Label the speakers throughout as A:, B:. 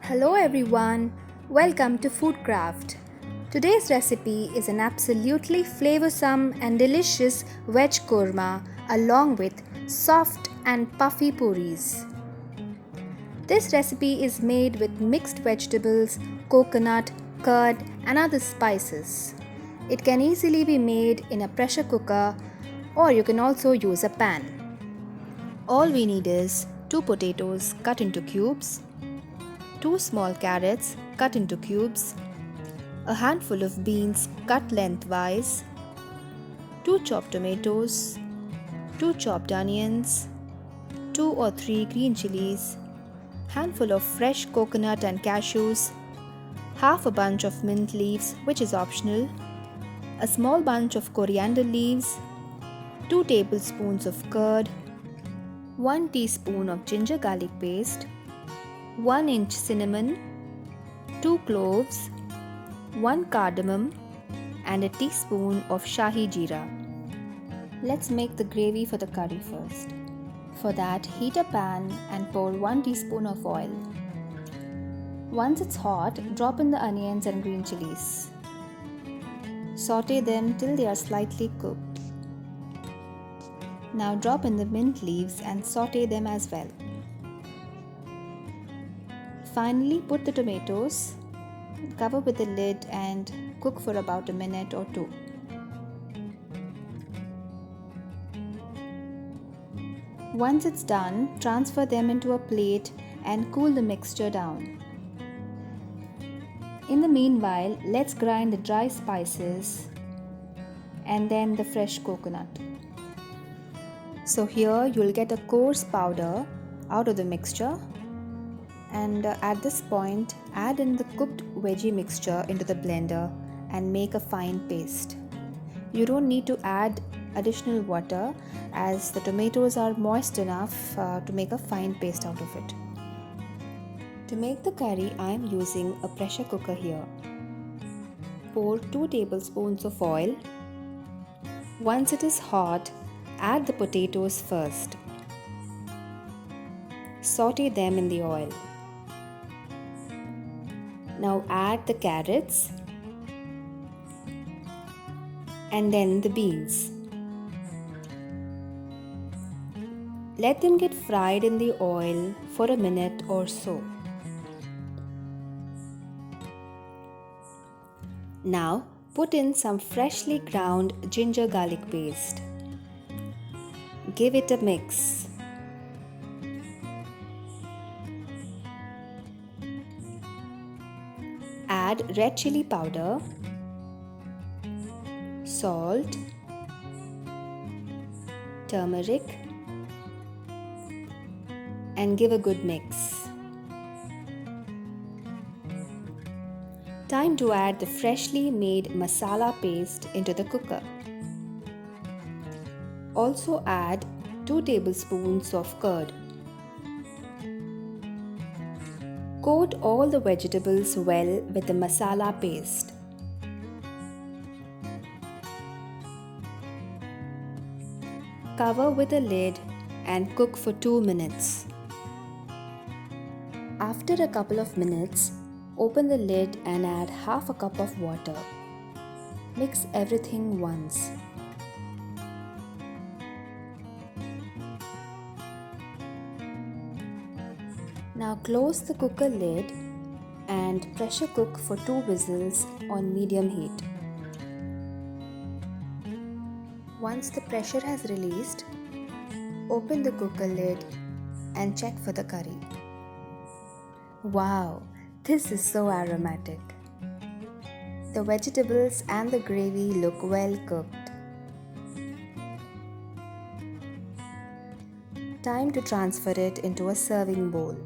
A: Hello everyone, welcome to FoodKraft. Today's recipe is an absolutely flavoursome and delicious veg korma along with soft and puffy puris. This recipe is made with mixed vegetables, coconut, curd and other spices. It can easily be made in a pressure cooker or you can also use a pan. All we need is 2 potatoes cut into cubes, 2 small carrots cut into cubes, a handful of beans cut lengthwise, 2 chopped tomatoes, 2 chopped onions, 2 or 3 green chilies, handful of fresh coconut and cashews, half a bunch of mint leaves which is optional, a small bunch of coriander leaves, 2 tablespoons of curd, 1 teaspoon of ginger garlic paste, 1 inch cinnamon, 2 cloves, 1 cardamom and a teaspoon of shahi jeera. Let's make the gravy for the curry first. For that, heat a pan and pour 1 teaspoon of oil. Once it's hot, drop in the onions and green chilies. Saute them till they are slightly cooked. Now drop in the mint leaves and saute them as well. Finally, put the tomatoes, cover with the lid and cook for about a minute or two. Once it's done, transfer them into a plate and cool the mixture down. In the meanwhile, let's grind the dry spices and then the fresh coconut. So here you'll get a coarse powder out of the mixture. And at this point, add in the cooked veggie mixture into the blender and make a fine paste. You don't need to add additional water as the tomatoes are moist enough to make a fine paste out of it. To make the curry, I am using a pressure cooker here. Pour 2 tablespoons of oil. Once it is hot, add the potatoes first. Saute them in the oil. Now add the carrots and then the beans. Let them get fried in the oil for a minute or so. Now put in some freshly ground ginger garlic paste. Give it a mix. Add red chili powder, salt, turmeric and give a good mix. Time to add the freshly made masala paste into the cooker. Also add 2 tablespoons of curd. Coat all the vegetables well with the masala paste. Cover with a lid and cook for 2 minutes. After a couple of minutes, open the lid and add half a cup of water. Mix everything once. Now close the cooker lid and pressure cook for 2 whistles on medium heat. Once the pressure has released, open the cooker lid and check for the curry. Wow, this is so aromatic. The vegetables and the gravy look well cooked. Time to transfer it into a serving bowl.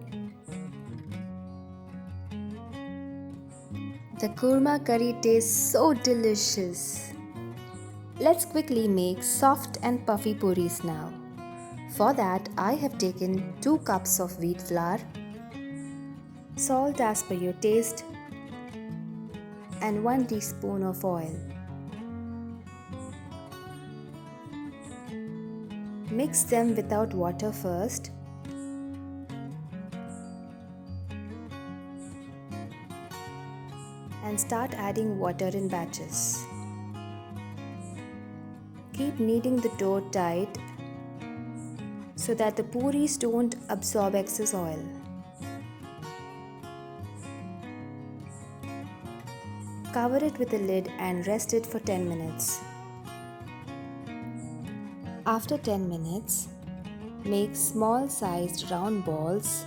A: The Kurma curry tastes so delicious. Let's quickly make soft and puffy puris now. For that, I have taken 2 cups of wheat flour, salt as per your taste, and 1 teaspoon of oil. Mix them without water first and start adding water in batches. Keep kneading the dough tight so that the puris don't absorb excess oil. Cover it with a lid and rest it for 10 minutes. After 10 minutes, make small sized round balls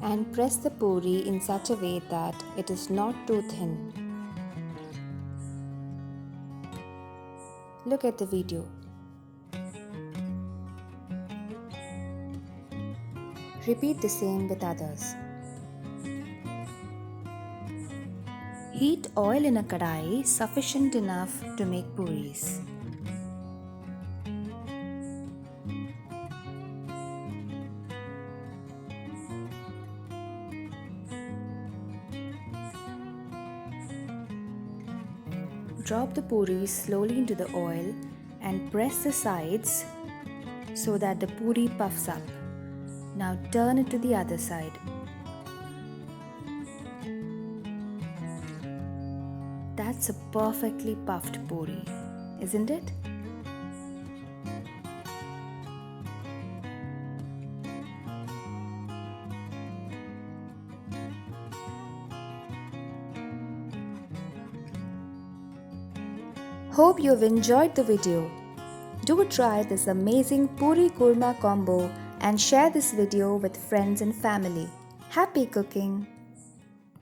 A: and press the puri in such a way that it is not too thin. Look at the video. Repeat the same with others. Heat oil in a kadai sufficient enough to make puris. Drop the puris slowly into the oil and press the sides so that the puri puffs up. Now turn it to the other side. That's a perfectly puffed puri, isn't it? Hope you've enjoyed the video. Do try this amazing Puri Kurma combo and share this video with friends and family. Happy cooking!